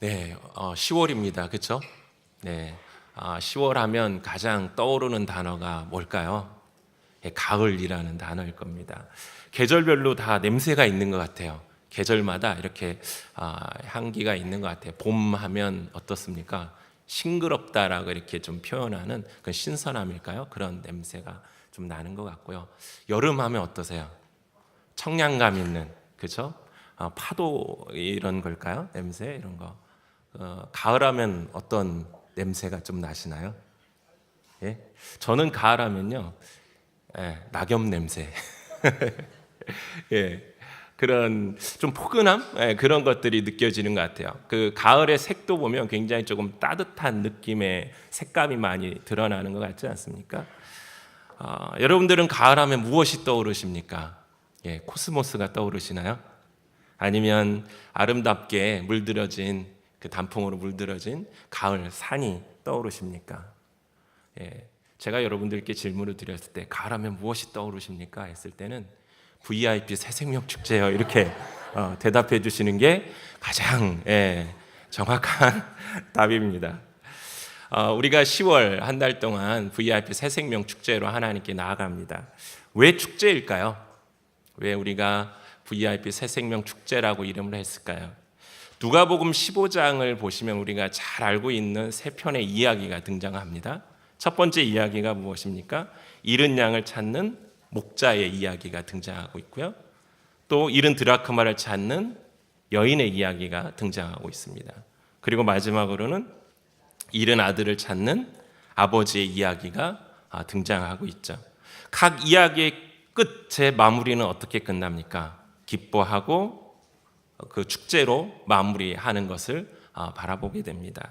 네, 10월입니다. 그렇죠? 네, 10월 하면 가장 떠오르는 단어가 뭘까요? 가을이라는 단어일 겁니다. 계절별로 다 냄새가 있는 것 같아요. 계절마다 이렇게 향기가 있는 것 같아요. 봄 하면 어떻습니까? 싱그럽다라고 이렇게 좀 표현하는 그 신선함일까요? 그런 냄새가 좀 나는 것 같고요. 여름 하면 어떠세요? 청량감 있는, 그렇죠? 파도 이런 걸까요? 냄새 이런 거. 가을하면 어떤 냄새가 좀 나시나요? 예? 저는 가을하면요, 낙엽 냄새. 예. 그런 좀 포근함, 그런 것들이 느껴지는 것 같아요. 그 가을의 색도 보면 굉장히 조금 따뜻한 느낌의 색감이 많이 드러나는 것 같지 않습니까? 여러분들은 가을하면 무엇이 떠오르십니까? 코스모스가 떠오르시나요? 아니면 아름답게 물들어진 그 단풍으로 물들어진 가을 산이 떠오르십니까? 제가 여러분들께 질문을 드렸을 때 가을하면 무엇이 떠오르십니까? 했을 때는 VIP 새생명 축제요 이렇게 대답해 주시는 게 가장 정확한 답입니다. 우리가 10월 한 달 동안 VIP 새생명 축제로 하나님께 나아갑니다. 왜 축제일까요? 왜 우리가 VIP 새생명 축제라고 이름을 했을까요? 누가복음 15장을 보시면 우리가 잘 알고 있는 세 편의 이야기가 등장합니다. 첫 번째 이야기가 무엇입니까? 잃은 양을 찾는 목자의 이야기가 등장하고 있고요. 또 잃은 드라크마를 찾는 여인의 이야기가 등장하고 있습니다. 그리고 마지막으로는 잃은 아들을 찾는 아버지의 이야기가 등장하고 있죠. 각 이야기의 끝의 마무리는 어떻게 끝납니까? 기뻐하고 그 축제로 마무리하는 것을 바라보게 됩니다.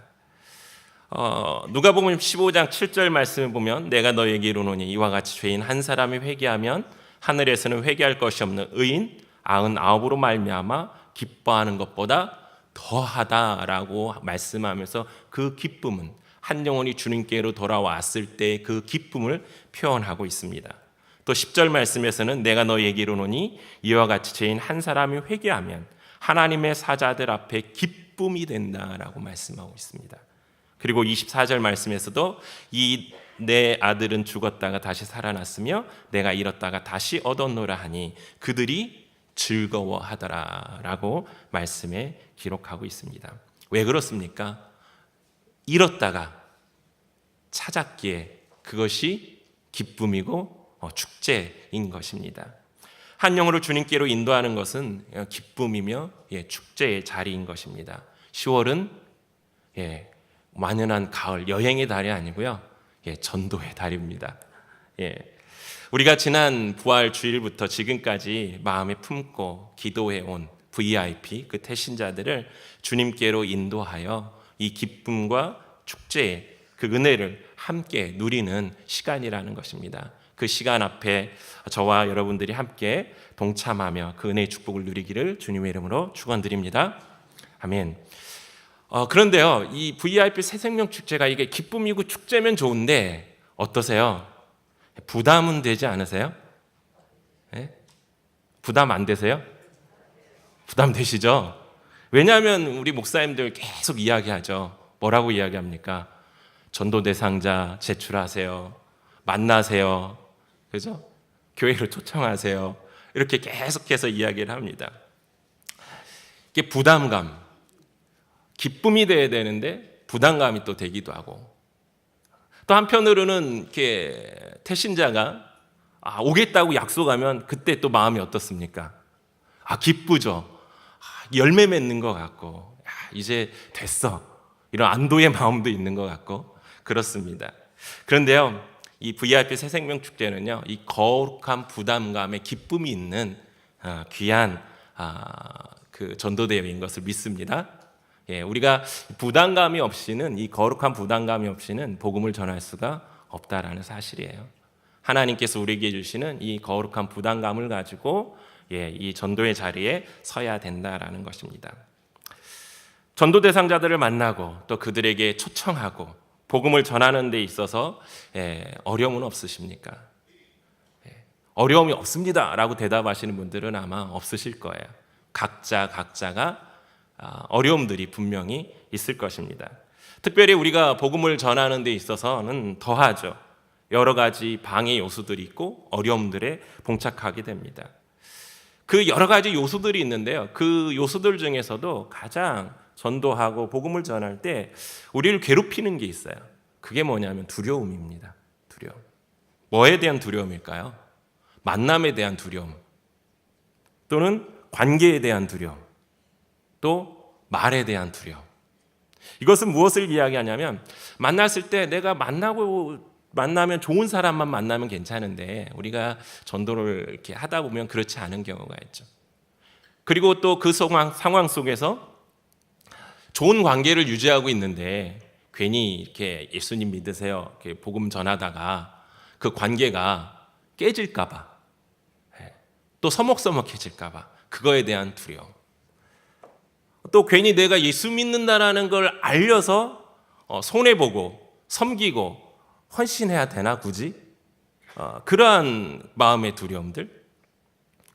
누가복음 15장 7절 말씀을 보면 내가 너에게 이르노니 이와 같이 죄인 한 사람이 회개하면 하늘에서는 회개할 것이 없는 의인 99으로 말미암아 기뻐하는 것보다 더하다라고 말씀하면서 그 기쁨은 한 영혼이 주님께로 돌아왔을 때 그 기쁨을 표현하고 있습니다. 또 10절 말씀에서는 내가 너에게 이르노니 이와 같이 죄인 한 사람이 회개하면 하나님의 사자들 앞에 기쁨이 된다라고 말씀하고 있습니다. 그리고 24절 말씀에서도 이 내 아들은 죽었다가 다시 살아났으며 내가 잃었다가 다시 얻었노라 하니 그들이 즐거워하더라라고 말씀에 기록하고 있습니다. 왜 그렇습니까? 잃었다가 찾았기에 그것이 기쁨이고 축제인 것입니다. 한 영혼을 주님께로 인도하는 것은 기쁨이며 축제의 자리인 것입니다. 10월은 만연한 가을 여행의 달이 아니고요, 전도의 달입니다. 우리가 지난 부활 주일부터 지금까지 마음에 품고 기도해 온 VIP 그 태신자들을 주님께로 인도하여 이 기쁨과 축제의 그 은혜를 함께 누리는 시간이라는 것입니다. 그 시간 앞에 저와 여러분들이 함께 동참하며 그 은혜의 축복을 누리기를 주님의 이름으로 축원드립니다. 아멘. 그런데요, 이 VIP 새생명 축제가 이게 기쁨이고 축제면 좋은데 어떠세요? 부담은 되지 않으세요? 부담 안 되세요? 부담 되시죠? 왜냐하면 우리 목사님들 계속 이야기하죠. 뭐라고 이야기합니까? 전도 대상자 제출하세요. 만나세요. 그죠? 교회로 초청하세요. 이렇게 계속해서 이야기를 합니다. 이게 부담감, 기쁨이 돼야 되는데 부담감이 또 되기도 하고, 또 한편으로는 이렇게 태신자가 오겠다고 약속하면 그때 또 마음이 어떻습니까? 기쁘죠. 열매 맺는 것 같고, 이제 됐어. 이런 안도의 마음도 있는 것 같고 그렇습니다. 그런데요, 이 VIP 새생명 축제는요, 이 거룩한 부담감에 기쁨이 있는 귀한 그 전도대회인 것을 믿습니다. 우리가 부담감이 없이는, 이 거룩한 부담감이 없이는 복음을 전할 수가 없다라는 사실이에요. 하나님께서 우리에게 주시는 이 거룩한 부담감을 가지고 이 전도의 자리에 서야 된다라는 것입니다. 전도 대상자들을 만나고 또 그들에게 초청하고 복음을 전하는 데 있어서 어려움은 없으십니까? 어려움이 없습니다라고 대답하시는 분들은 아마 없으실 거예요. 각자가 어려움들이 분명히 있을 것입니다. 특별히 우리가 복음을 전하는 데 있어서는 더하죠. 여러 가지 방해 요소들이 있고 어려움들에 봉착하게 됩니다. 그 여러 가지 요소들이 있는데요. 그 요소들 중에서도 가장 전도하고 복음을 전할 때 우리를 괴롭히는 게 있어요. 그게 뭐냐면 두려움입니다. 두려움. 뭐에 대한 두려움일까요? 만남에 대한 두려움, 또는 관계에 대한 두려움, 또 말에 대한 두려움. 이것은 무엇을 이야기하냐면 만났을 때 내가 만나면 좋은 사람만 만나면 괜찮은데 우리가 전도를 이렇게 하다 보면 그렇지 않은 경우가 있죠. 그리고 또 그 상황 속에서 좋은 관계를 유지하고 있는데 괜히 이렇게 예수님 믿으세요 이렇게 복음 전하다가 그 관계가 깨질까봐, 또 서먹서먹해질까봐, 그거에 대한 두려움. 또 괜히 내가 예수 믿는다라는 걸 알려서 손해보고 섬기고 헌신해야 되나 굳이? 그러한 마음의 두려움들.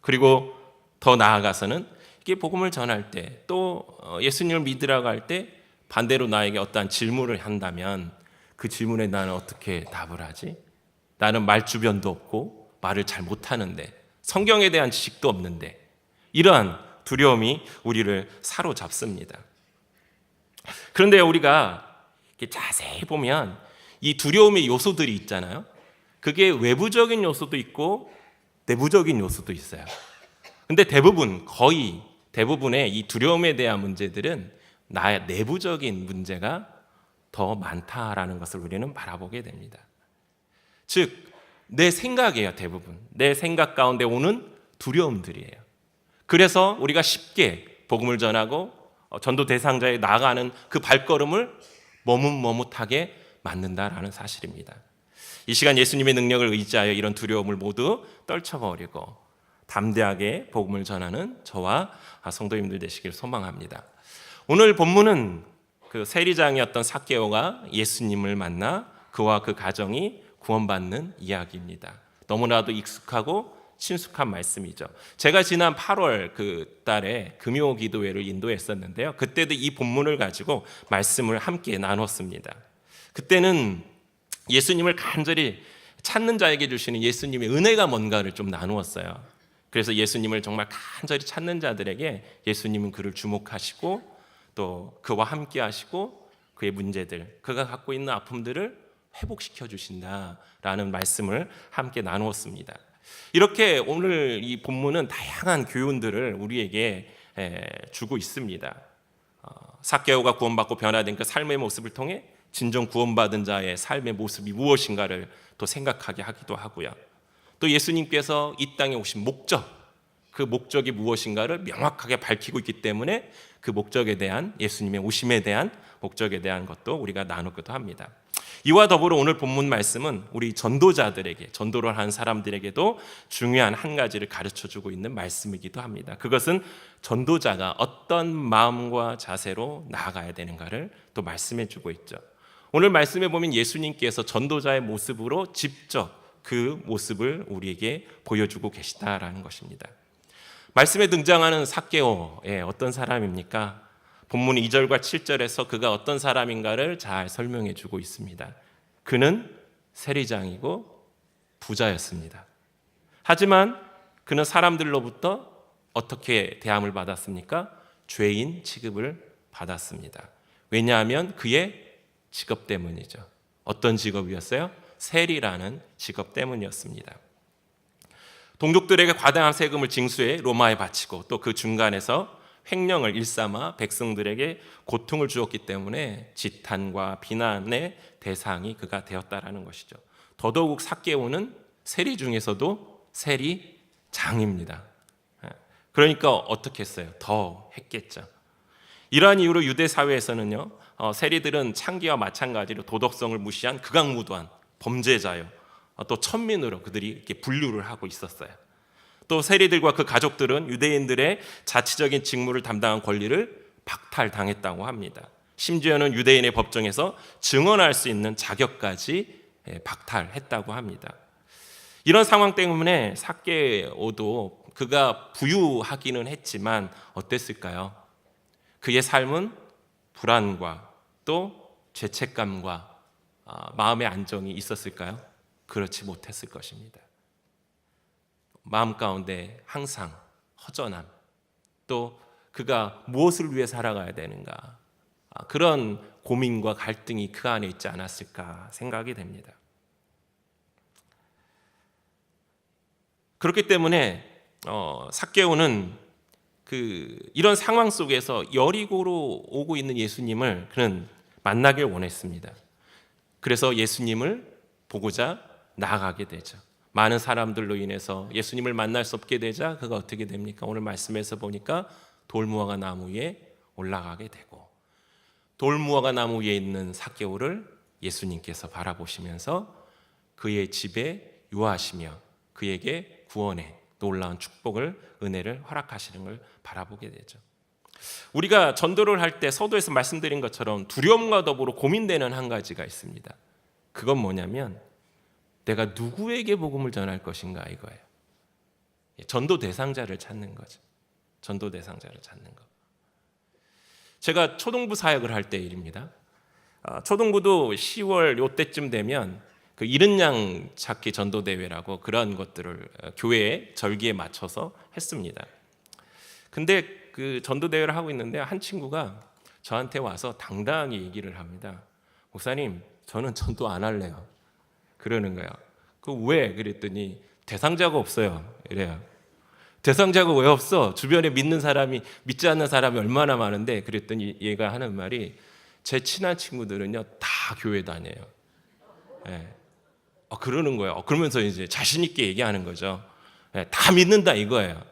그리고 더 나아가서는 이게 복음을 전할 때, 또 예수님을 믿으라고 할 때 반대로 나에게 어떠한 질문을 한다면 그 질문에 나는 어떻게 답을 하지? 나는 말주변도 없고 말을 잘 못하는데, 성경에 대한 지식도 없는데, 이러한 두려움이 우리를 사로잡습니다. 그런데 우리가 자세히 보면 이 두려움의 요소들이 있잖아요. 그게 외부적인 요소도 있고 내부적인 요소도 있어요. 근데 거의 대부분의 이 두려움에 대한 문제들은 나의 내부적인 문제가 더 많다라는 것을 우리는 바라보게 됩니다. 즉, 내 생각이에요. 대부분 내 생각 가운데 오는 두려움들이에요. 그래서 우리가 쉽게 복음을 전하고 전도 대상자에 나아가는 그 발걸음을 머뭇머뭇하게 만든다라는 사실입니다. 이 시간 예수님의 능력을 의지하여 이런 두려움을 모두 떨쳐버리고 담대하게 복음을 전하는 저와 성도님들 되시길 소망합니다. 오늘 본문은 그 세리장이었던 삭개오가 예수님을 만나 그와 그 가정이 구원받는 이야기입니다. 너무나도 익숙하고 친숙한 말씀이죠. 제가 지난 8월 그 달에 금요 기도회를 인도했었는데요. 그때도 이 본문을 가지고 말씀을 함께 나눴습니다. 그때는 예수님을 간절히 찾는 자에게 주시는 예수님의 은혜가 뭔가를 좀 나누었어요. 그래서 예수님을 정말 간절히 찾는 자들에게 예수님은 그를 주목하시고 또 그와 함께 하시고 그의 문제들, 그가 갖고 있는 아픔들을 회복시켜 주신다라는 말씀을 함께 나누었습니다. 이렇게 오늘 이 본문은 다양한 교훈들을 우리에게 주고 있습니다. 삭개오가 구원받고 변화된 그 삶의 모습을 통해 진정 구원받은 자의 삶의 모습이 무엇인가를 또 생각하게 하기도 하고요. 또 예수님께서 이 땅에 오신 목적, 그 목적이 무엇인가를 명확하게 밝히고 있기 때문에 그 목적에 대한, 예수님의 오심에 대한 목적에 대한 것도 우리가 나누기도 합니다. 이와 더불어 오늘 본문 말씀은 우리 전도자들에게, 전도를 하는 사람들에게도 중요한 한 가지를 가르쳐주고 있는 말씀이기도 합니다. 그것은 전도자가 어떤 마음과 자세로 나아가야 되는가를 또 말씀해주고 있죠. 오늘 말씀에 보면 예수님께서 전도자의 모습으로 직접 그 모습을 우리에게 보여주고 계시다라는 것입니다. 말씀에 등장하는 삭개오, 어떤 사람입니까? 본문 2절과 7절에서 그가 어떤 사람인가를 잘 설명해 주고 있습니다. 그는 세리장이고 부자였습니다. 하지만 그는 사람들로부터 어떻게 대함을 받았습니까? 죄인 취급을 받았습니다. 왜냐하면 그의 직업 때문이죠. 어떤 직업이었어요? 세리라는 직업 때문이었습니다. 동족들에게 과다한 세금을 징수해 로마에 바치고 또 그 중간에서 횡령을 일삼아 백성들에게 고통을 주었기 때문에 지탄과 비난의 대상이 그가 되었다라는 것이죠. 더더욱 삭개오는 세리 중에서도 세리장입니다. 그러니까 어떻게 했어요? 더 했겠죠. 이러한 이유로 유대 사회에서는요, 세리들은 창기와 마찬가지로 도덕성을 무시한 극악무도한 범죄자요, 또 천민으로 그들이 이렇게 분류를 하고 있었어요. 또 세리들과 그 가족들은 유대인들의 자치적인 직무를 담당한 권리를 박탈당했다고 합니다. 심지어는 유대인의 법정에서 증언할 수 있는 자격까지 박탈했다고 합니다. 이런 상황 때문에 삭개오도 그가 부유하기는 했지만 어땠을까요? 그의 삶은 불안과 또 죄책감과 마음의 안정이 있었을까요? 그렇지 못했을 것입니다. 마음 가운데 항상 허전함, 또 그가 무엇을 위해 살아가야 되는가, 그런 고민과 갈등이 그 안에 있지 않았을까 생각이 됩니다. 그렇기 때문에 삭개오는 이런 상황 속에서 여리고로 오고 있는 예수님을 그는 만나길 원했습니다. 그래서 예수님을 보고자 나아가게 되죠. 많은 사람들로 인해서 예수님을 만날 수 없게 되자 그가 어떻게 됩니까? 오늘 말씀에서 보니까 돌무화과 나무 위에 올라가게 되고, 돌무화과 나무 위에 있는 삭개오를 예수님께서 바라보시면서 그의 집에 유하시며 그에게 구원의 놀라운 축복을, 은혜를 허락하시는 걸 바라보게 되죠. 우리가 전도를 할 때 서두에서 말씀드린 것처럼 두려움과 더불어 고민되는 한 가지가 있습니다. 그건 뭐냐면 내가 누구에게 복음을 전할 것인가 이거예요. 전도 대상자를 찾는 거죠. 전도 대상자를 찾는 거. 제가 초등부 사역을 할 때 일입니다. 초등부도 10월 요때쯤 되면 그 이른 양 찾기 전도 대회라고 그런 것들을 교회의 절기에 맞춰서 했습니다. 근데 그 전도 대회를 하고 있는데 한 친구가 저한테 와서 당당하게 얘기를 합니다. 목사님, 저는 전도 안 할래요. 그러는 거예요. 그 왜? 그랬더니 대상자가 없어요. 이래요. 대상자가 왜 없어? 주변에 믿는 사람이, 믿지 않는 사람이 얼마나 많은데. 그랬더니 얘가 하는 말이, 제 친한 친구들은요 다 교회 다녀요. 네. 그러는 거예요. 그러면서 이제 자신 있게 얘기하는 거죠. 네, 다 믿는다 이거예요.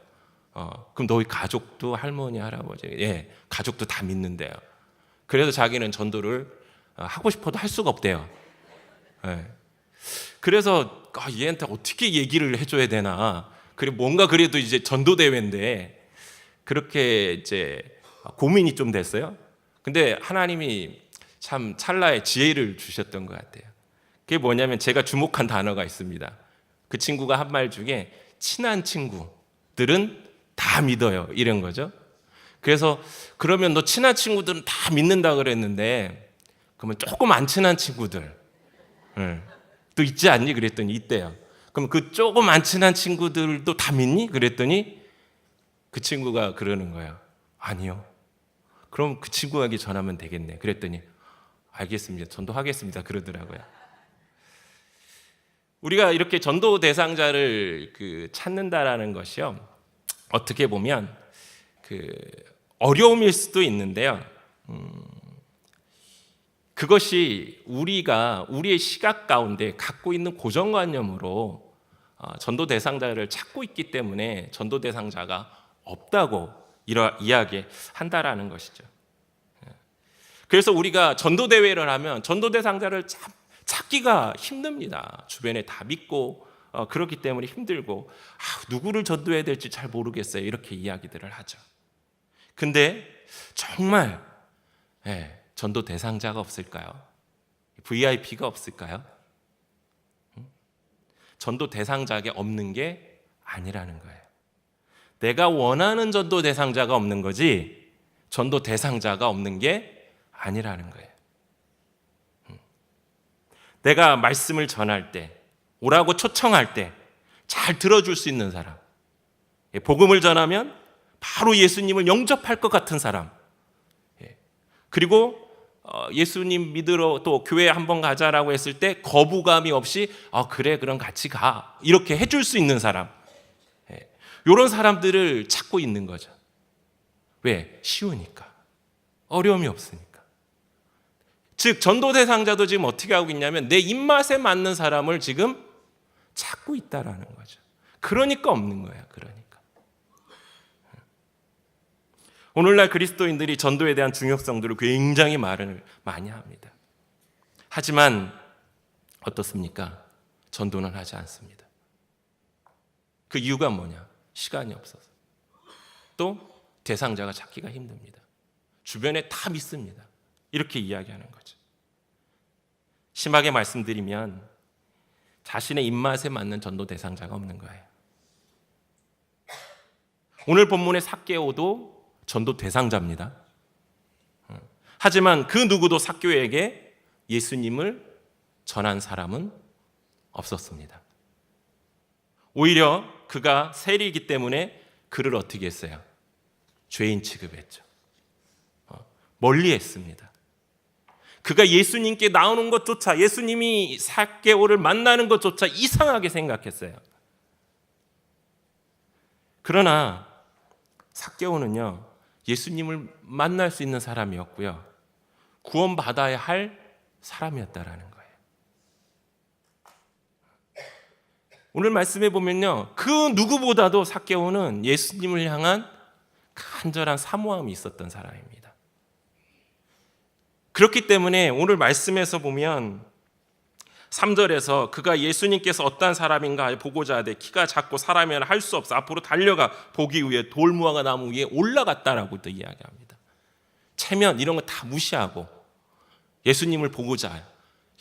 그럼 너희 가족도, 할머니, 할아버지, 가족도 다 믿는데요. 그래서 자기는 전도를 하고 싶어도 할 수가 없대요. 네. 그래서 얘한테 어떻게 얘기를 해줘야 되나. 그래 뭔가 그래도 이제 전도 대회인데 그렇게 이제 고민이 좀 됐어요. 근데 하나님이 참 찰나의 지혜를 주셨던 것 같아요. 그게 뭐냐면 제가 주목한 단어가 있습니다. 그 친구가 한 말 중에 친한 친구들은 다 믿어요 이런 거죠. 그래서 그러면 너 친한 친구들은 다 믿는다 그랬는데 그러면 조금 안 친한 친구들 또 있지 않니? 그랬더니 있대요. 그럼 그 조금 안 친한 친구들도 다 믿니? 그랬더니 그 친구가 그러는 거예요. 아니요. 그럼 그 친구에게 전하면 되겠네. 그랬더니 알겠습니다. 전도하겠습니다. 그러더라고요. 우리가 이렇게 전도 대상자를 찾는다라는 것이요, 어떻게 보면 어려움일 수도 있는데요. 그것이 우리가 우리의 시각 가운데 갖고 있는 고정관념으로 전도 대상자를 찾고 있기 때문에 전도 대상자가 없다고 이야기한다라는 것이죠. 그래서 우리가 전도 대회를 하면 전도 대상자를 찾기가 힘듭니다. 주변에 다 믿고 그렇기 때문에 힘들고 누구를 전도해야 될지 잘 모르겠어요. 이렇게 이야기들을 하죠. 근데 정말 전도 대상자가 없을까요? VIP가 없을까요? 전도 대상자가 없는 게 아니라는 거예요. 내가 원하는 전도 대상자가 없는 거지 전도 대상자가 없는 게 아니라는 거예요. 내가 말씀을 전할 때, 오라고 초청할 때 잘 들어줄 수 있는 사람, 복음을 전하면 바로 예수님을 영접할 것 같은 사람, 그리고 예수님 믿으러 또 교회 한번 가자라고 했을 때 거부감이 없이 그래 그럼 같이 가 이렇게 해줄 수 있는 사람, 이런 사람들을 찾고 있는 거죠. 왜? 쉬우니까, 어려움이 없으니까. 즉 전도 대상자도 지금 어떻게 하고 있냐면 내 입맛에 맞는 사람을 지금 찾고 있다라는 거죠. 그러니까 없는 거예요. 그러니까 오늘날 그리스도인들이 전도에 대한 중요성들을 굉장히 말을 많이 합니다. 하지만 어떻습니까? 전도는 하지 않습니다. 그 이유가 뭐냐? 시간이 없어서, 또 대상자가 찾기가 힘듭니다. 주변에 다 믿습니다. 이렇게 이야기하는 거죠. 심하게 말씀드리면 자신의 입맛에 맞는 전도 대상자가 없는 거예요. 오늘 본문의 삭개오도 전도 대상자입니다. 하지만 그 누구도 삭개오에게 예수님을 전한 사람은 없었습니다. 오히려 그가 세리이기 때문에 그를 어떻게 했어요? 죄인 취급했죠. 멀리 했습니다. 그가 예수님께 나오는 것조차, 예수님이 삭개오를 만나는 것조차 이상하게 생각했어요. 그러나 삭개오는요, 예수님을 만날 수 있는 사람이었고요, 구원받아야 할 사람이었다라는 거예요. 오늘 말씀해 보면요, 그 누구보다도 삭개오는 예수님을 향한 간절한 사모함이 있었던 사람입니다. 그렇기 때문에 오늘 말씀에서 보면 3절에서 그가 예수님께서 어떤 사람인가 보고자 하되 키가 작고 사람이면 할 수 없어 앞으로 달려가 보기 위해 돌무화과 나무 위에 올라갔다라고 또 이야기합니다. 체면 이런 거 다 무시하고 예수님을 보고자,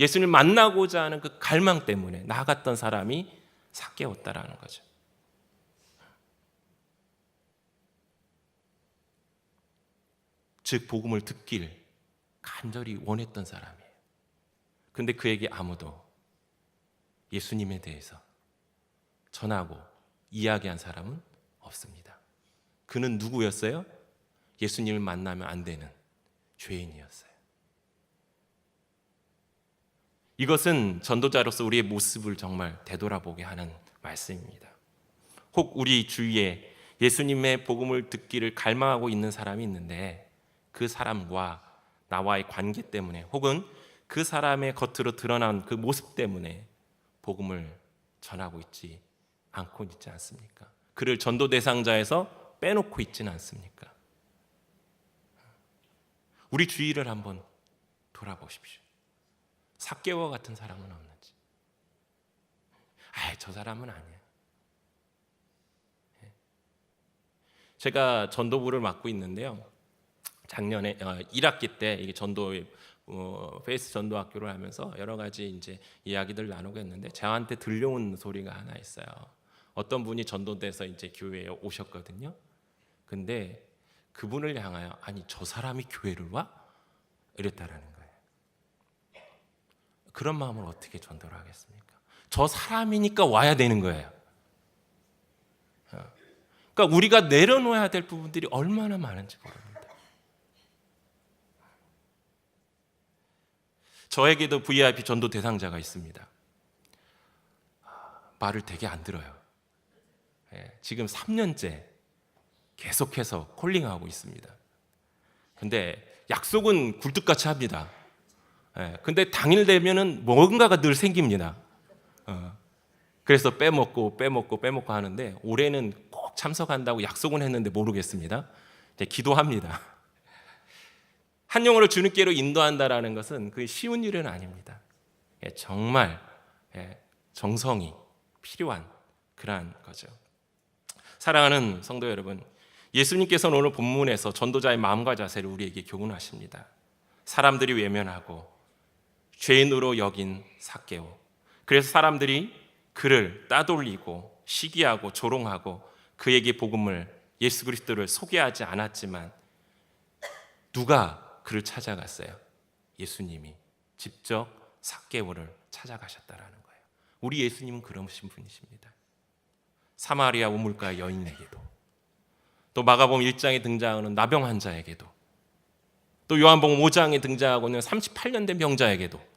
예수님을 만나고자 하는 그 갈망 때문에 나아갔던 사람이 삭개오였다라는 거죠. 즉 복음을 듣길 간절히 원했던 사람이에요. 근데 그에게 아무도 예수님에 대해서 전하고 이야기한 사람은 없습니다. 그는 누구였어요? 예수님을 만나면 안 되는 죄인이었어요. 이것은 전도자로서 우리의 모습을 정말 되돌아보게 하는 말씀입니다. 혹 우리 주위에 예수님의 복음을 듣기를 갈망하고 있는 사람이 있는데 그 사람과 나와의 관계 때문에 혹은 그 사람의 겉으로 드러난 그 모습 때문에 복음을 전하고 있지 않습니까? 그를 전도 대상자에서 빼놓고 있지는 않습니까? 우리 주위를 한번 돌아보십시오. 삭개오와 같은 사람은 없는지. 저 사람은 아니야. 제가 전도부를 맡고 있는데요, 작년에 1학기 때 이게 페이스 전도학교를 하면서 여러 가지 이제 이야기들 나누고 했는데 저한테 들려온 소리가 하나 있어요. 어떤 분이 전도돼서 이제 교회에 오셨거든요. 근데 그분을 향하여 아니 저 사람이 교회를 와? 이랬다라는 거예요. 그런 마음을 어떻게 전도를 하겠습니까? 저 사람이니까 와야 되는 거예요. 그러니까 우리가 내려놓아야 될 부분들이 얼마나 많은지 모릅니다. 저에게도 VIP 전도 대상자가 있습니다. 말을 되게 안 들어요. 지금 3년째 계속해서 콜링하고 있습니다. 근데 약속은 굴뚝같이 합니다. 근데 당일 되면은 뭔가가 늘 생깁니다. 그래서 빼먹고 하는데 올해는 꼭 참석한다고 약속은 했는데 모르겠습니다. 이제 기도합니다. 한 영혼을 주님께로 인도한다라는 것은 그 쉬운 일은 아닙니다. 정말 정성이 필요한 그러한 거죠. 사랑하는 성도 여러분, 예수님께서는 오늘 본문에서 전도자의 마음과 자세를 우리에게 교훈하십니다. 사람들이 외면하고 죄인으로 여긴 삭개오. 그래서 사람들이 그를 따돌리고 시기하고 조롱하고 그에게 복음을, 예수 그리스도를 소개하지 않았지만 누가 그를 찾아갔어요? 예수님이 직접 삭개오를 찾아가셨다라는 거예요. 우리 예수님은 그러신 분이십니다. 사마리아 우물가 여인에게도, 또 마가복음 1장에 등장하는 나병 환자에게도, 또 요한복음 5장에 등장하고는 38년 된 병자에게도,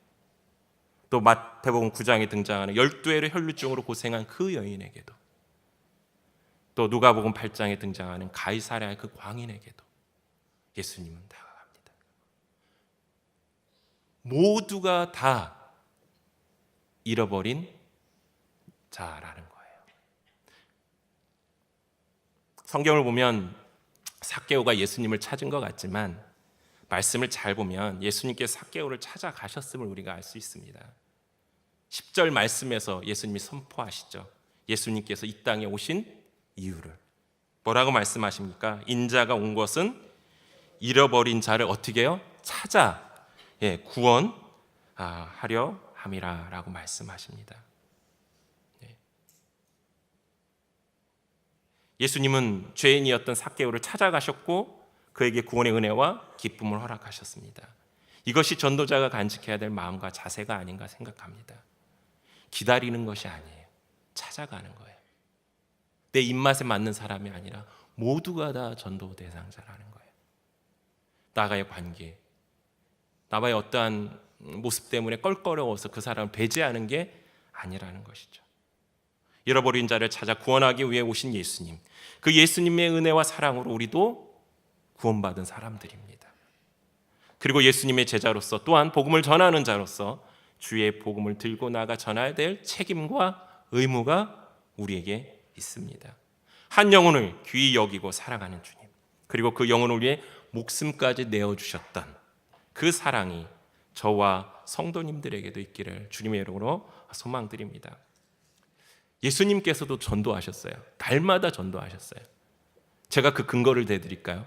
또 마태복음 9장에 등장하는 12회로 혈루증으로 고생한 그 여인에게도, 또 누가복음 8장에 등장하는 가이사랴의 그 광인에게도 예수님은 다가갑니다. 모두가 다 잃어버린 자라는 거예요. 성경을 보면 삭개오가 예수님을 찾은 것 같지만 말씀을 잘 보면 예수님께서 삭개오를 찾아가셨음을 우리가 알 수 있습니다. 10절 말씀에서 예수님이 선포하시죠. 예수님께서 이 땅에 오신 이유를 뭐라고 말씀하십니까? 인자가 온 것은 잃어버린 자를 어떻게 해요? 찾아 구원하려 함이라 라고 말씀하십니다. 예수님은 죄인이었던 삭개오를 찾아가셨고 그에게 구원의 은혜와 기쁨을 허락하셨습니다. 이것이 전도자가 간직해야 될 마음과 자세가 아닌가 생각합니다. 기다리는 것이 아니에요. 찾아가는 거예요. 내 입맛에 맞는 사람이 아니라 모두가 다 전도 대상자라는 거예요. 나와의 관계, 나와의 어떠한 모습 때문에 껄끄러워서 그 사람을 배제하는 게 아니라는 것이죠. 잃어버린 자를 찾아 구원하기 위해 오신 예수님, 그 예수님의 은혜와 사랑으로 우리도 구원받은 사람들입니다. 그리고 예수님의 제자로서 또한 복음을 전하는 자로서 주의 복음을 들고 나가 전해야 될 책임과 의무가 우리에게 있습니다. 한 영혼을 귀히 여기고 사랑하는 주님, 그리고 그 영혼을 위해 목숨까지 내어주셨던 그 사랑이 저와 성도님들에게도 있기를 주님의 이름으로 소망드립니다. 예수님께서도 전도하셨어요. 날마다 전도하셨어요. 제가 그 근거를 대드릴까요?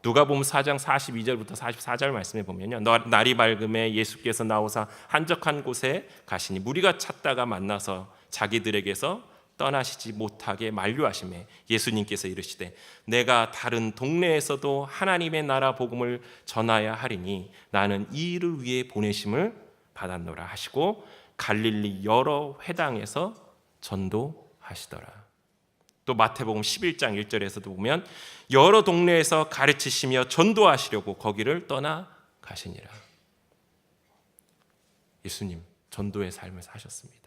누가복음 4장 42절부터 44절 말씀에 보면요, 날이 밝음에 예수께서 나오사 한적한 곳에 가시니 무리가 찾다가 만나서 자기들에게서 떠나시지 못하게 만류하시매 예수님께서 이르시되 내가 다른 동네에서도 하나님의 나라 복음을 전하야 하리니 나는 이 일을 위해 보내심을 받았노라 하시고 갈릴리 여러 회당에서 전도하시더라. 또 마태복음 11장 1절에서도 보면 여러 동네에서 가르치시며 전도하시려고 거기를 떠나 가시니라. 예수님 전도의 삶을 사셨습니다.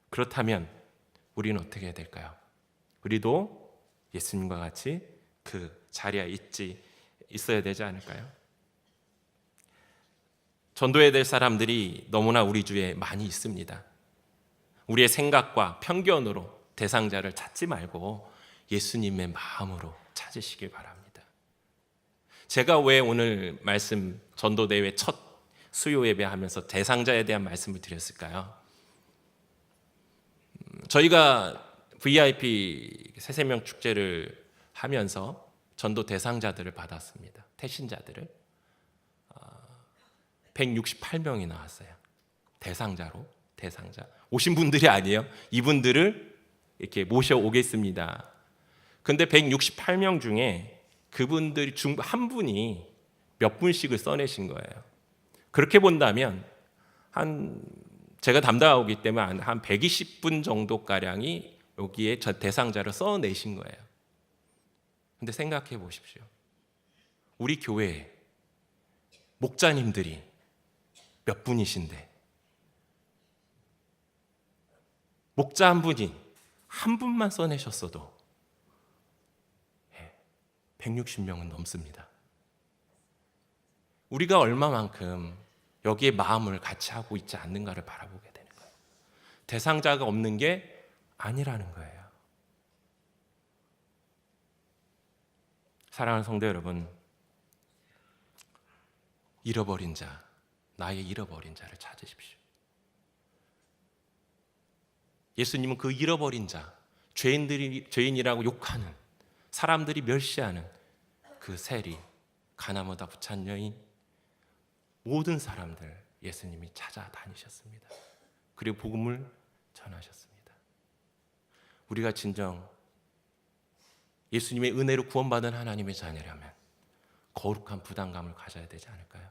그렇다면 우리는 어떻게 해야 될까요? 우리도 예수님과 같이 그 자리에 있어야 되지 않을까요? 전도해야 될 사람들이 너무나 우리 주위에 많이 있습니다. 우리의 생각과 편견으로 대상자를 찾지 말고 예수님의 마음으로 찾으시길 바랍니다. 제가 왜 오늘 말씀 전도대회 첫 수요 예배하면서 대상자에 대한 말씀을 드렸을까요? 저희가 VIP 새생명 축제를 하면서 전도 대상자들을 받았습니다. 태신자들을 168명이 나왔어요. 대상자 오신 분들이 아니에요. 이분들을 이렇게 모셔오겠습니다. 근데 168명 중에 그분들이 한 분이 몇 분씩을 써내신 거예요. 그렇게 본다면 제가 담당하고 있기 때문에 한 120분 정도가량이 여기에 저 대상자를 써내신 거예요. 근데 생각해 보십시오. 우리 교회에 목자님들이 몇 분이신데 목자 한 분만 써내셨어도 160명은 넘습니다. 우리가 얼마만큼 여기에 마음을 같이 하고 있지 않는가를 바라보게 되는 거예요. 대상자가 없는 게 아니라는 거예요. 사랑하는 성도 여러분, 나의 잃어버린 자를 찾으십시오. 예수님은 그 잃어버린 자, 죄인이라고 욕하는, 사람들이 멸시하는 그 세리, 가나무다 부찬 여인, 모든 사람들 예수님이 찾아다니셨습니다. 그리고 복음을 전하셨습니다. 우리가 진정 예수님의 은혜로 구원받은 하나님의 자녀라면 거룩한 부담감을 가져야 되지 않을까요?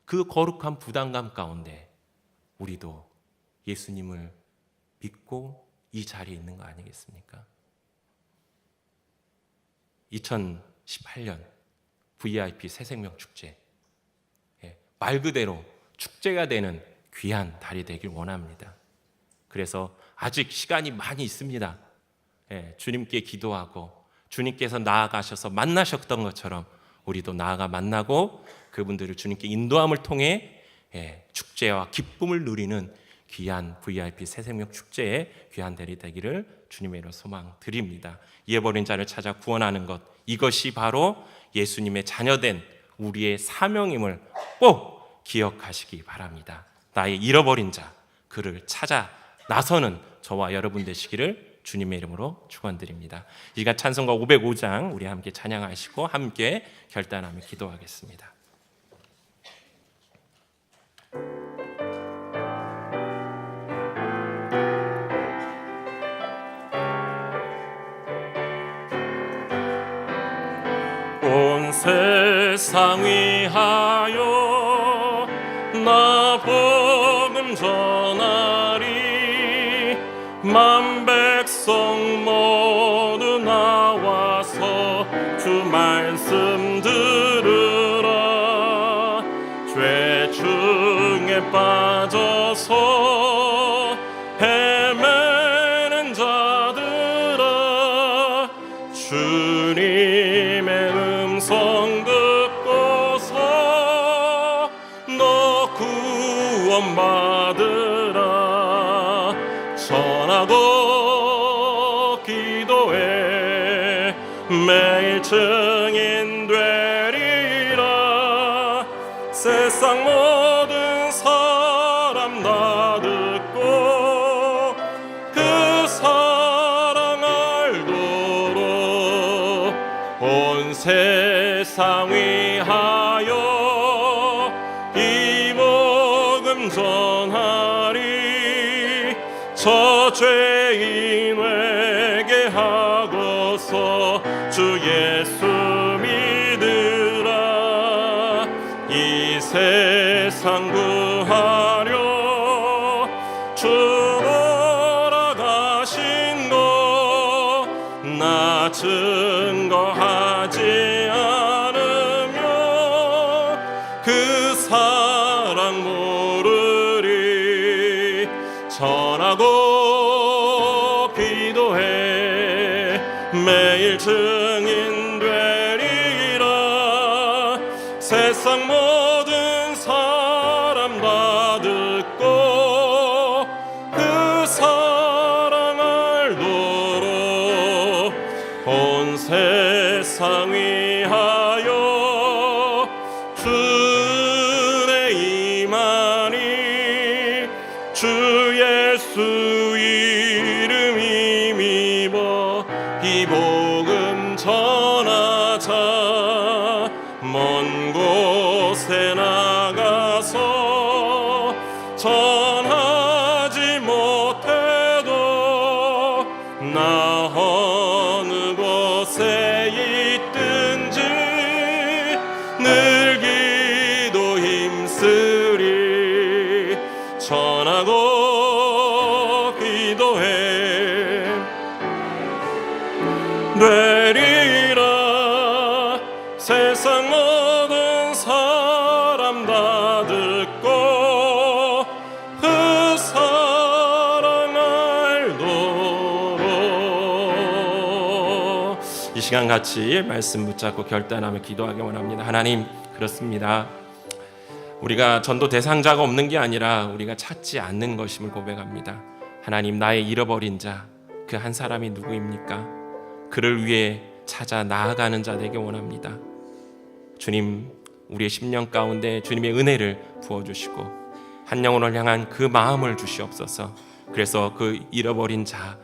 그 거룩한 부담감 가운데 우리도 예수님을 믿고 이 자리에 있는 거 아니겠습니까? 2018년 VIP 새생명 축제, 말 그대로 축제가 되는 귀한 달이 되길 원합니다. 그래서 아직 시간이 많이 있습니다. 주님께 기도하고 주님께서 나아가셔서 만나셨던 것처럼 우리도 나아가 만나고 그분들을 주님께 인도함을 통해 축제와 기쁨을 누리는 귀한 VIP 새생명 축제의 귀한 달이 되기를 주님의 이름으로 소망드립니다. 잃어버린 자를 찾아 구원하는 것, 이것이 바로 예수님의 자녀된 우리의 사명임을 꼭 기억하시기 바랍니다. 나의 잃어버린 자, 그를 찾아 나서는 저와 여러분 되시기를 주님의 이름으로 축원드립니다. 이 시간 찬송가 505장 우리 함께 찬양하시고 함께 결단하며 기도하겠습니다. 온 세상 위하여 나 복음 전하리. 만 백성 모두 나와서 주 말씀 들으라. 죄 중에 빠져서 헤매는 자들아, 주님의 음성 듣고서 너 구원받으라. 전하고 기도해 매일 증인 되리라. 세상 모든 사람 다 듣고 그 사랑 알도록 온 세상 위하여 이 복음 전하리. 저 죄인 회개하고서 주 예수 믿으라. 이 세상 구하려 주 돌아가신 거 나 증거하지 않으면 그 사랑 모르리. 전하고 기도해 매일 증인 되리라. 세상 모든 사람 다 듣고 그 사랑 알도록 온 세상 위하여 주의 임하니. 주 예수 이름 힘입어 이 복음 전하자. 먼 곳에 나가서 전하지 못해도 나 어느 곳에 있든지 늘 기도 힘쓰리. 전하고 기도해 되리라. 세상 모든 사람 다 듣고 그 사랑 알도록. 이 시간 같이 말씀 붙잡고 결단하며 기도하기 원합니다. 하나님, 그렇습니다. 우리가 전도 대상자가 없는 게 아니라 우리가 찾지 않는 것임을 고백합니다. 하나님, 나의 잃어버린 자 그 한 사람이 누구입니까? 그를 위해 찾아 나아가는 자 되기 원합니다. 주님, 우리의 심령 가운데 주님의 은혜를 부어주시고 한 영혼을 향한 그 마음을 주시옵소서. 그래서 그 잃어버린 자,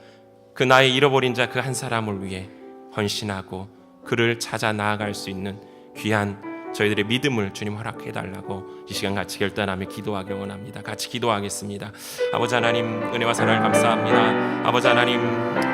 그 나의 잃어버린 자 그 한 사람을 위해 헌신하고 그를 찾아 나아갈 수 있는 귀한 저희들의 믿음을 주님 허락해달라고 이 시간 같이 결단하며 기도하기 원합니다. 같이 기도하겠습니다. 아버지 하나님, 은혜와 사랑을 감사합니다. 아버지 하나님,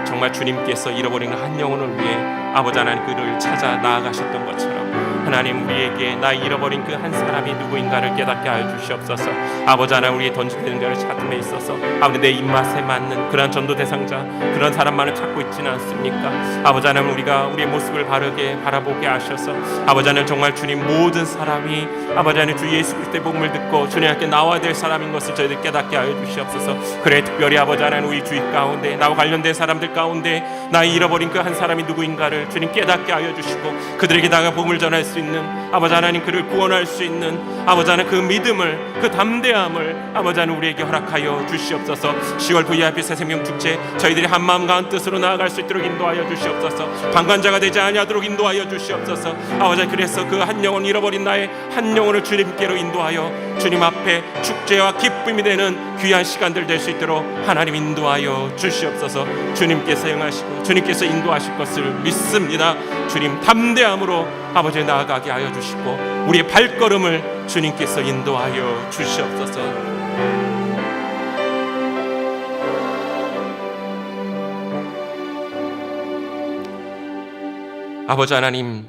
정말 주님께서 잃어버린 한 영혼을 위해 아버지 하나님 그를 찾아 나아가셨던 것처럼 하나님, 우리에게 나 잃어버린 그 한 사람이 누구인가를 깨닫게 하여 주시옵소서. 아버지 하나님, 우리의 던져지는 자를 찾음에 있어서 아버지 내 입맛에 맞는 그런 전도 대상자, 그런 사람만을 찾고 있지는 않습니까? 아버지 하나님, 우리가 우리의 모습을 바르게 바라보게 하셔서 아버지 하나님, 정말 주님 모든 사람이 아버지 하나님 주 예수 그리스도의 복음을 듣고 주님 함께 나와야 될 사람인 것을 저희들 깨닫게 하여 주시옵소서. 그래, 특별히 아버지 하나님, 우리 주위 가운데 나와 관련된 사람들 가운데 나 잃어버린 그 한 사람이 누구인가를 주님 깨닫게 하여 주시고 그들에게 나가 복음을 전할 수 있는 아버지 하나님, 그를 구원할 수 있는 아버지 하나님 그 믿음을, 그 담대함을 아버지 하나님 우리에게 허락하여 주시옵소서. 10월 VIP 새생명 축제 저희들이 한 마음과 한 뜻으로 나아갈 수 있도록 인도하여 주시옵소서. 방관자가 되지 아니하도록 인도하여 주시옵소서. 아버지, 그래서 그 한 영혼, 잃어버린 나의 한 영혼을 주님께로 인도하여 주님 앞에 축제와 기쁨이 되는 귀한 시간들 될 수 있도록 하나님 인도하여 주시옵소서. 주님께서 행하시고 주님께서 인도하실 것을 믿습니다. 주님, 담대함으로 아버지 나아가게 하여 주시고 우리의 발걸음을 주님께서 인도하여 주시옵소서. 아버지 하나님,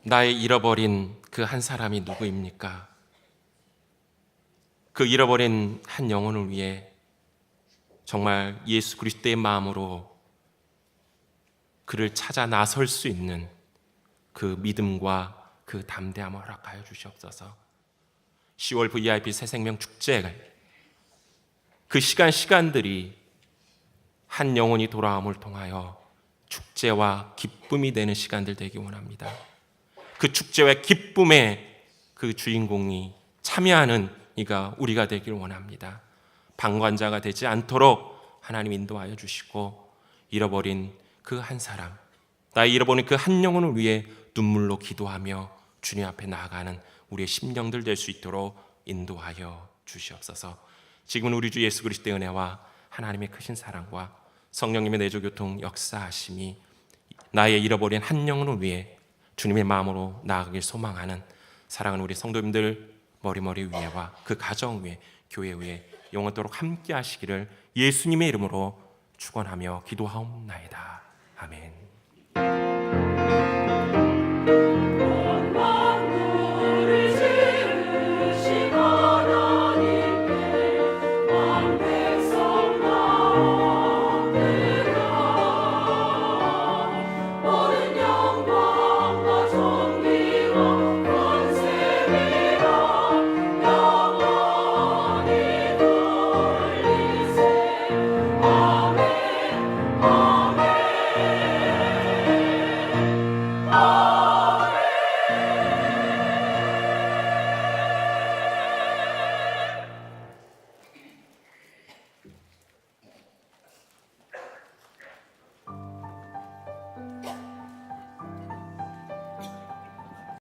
나의 잃어버린 그 한 사람이 누구입니까? 그 잃어버린 한 영혼을 위해 정말 예수 그리스도의 마음으로 그를 찾아 나설 수 있는 그 믿음과 그 담대함을 허락하여 주시옵소서. 10월 VIP 새생명 축제 그 시간들이 한 영혼이 돌아옴을 통하여 축제와 기쁨이 되는 시간들 되기 원합니다. 그 축제와 기쁨의 그 주인공이 참여하는 이가 우리가 되기를 원합니다. 방관자가 되지 않도록 하나님 인도하여 주시고, 잃어버린 그 한 사람, 나의 잃어버린 그 한 영혼을 위해 눈물로 기도하며 주님 앞에 나아가는 우리의 심령들 될 수 있도록 인도하여 주시옵소서. 지금은 우리 주 예수 그리스도의 은혜와 하나님의 크신 사랑과 성령님의 내조교통 역사하심이 나의 잃어버린 한 영혼을 위해 주님의 마음으로 나아가길 소망하는 사랑하는 우리 성도님들 머리머리 위에와 그 가정 위에, 교회 위에 영원토록 함께 하시기를 예수님의 이름으로 축원하며 기도하옵나이다. 아멘. 아멘.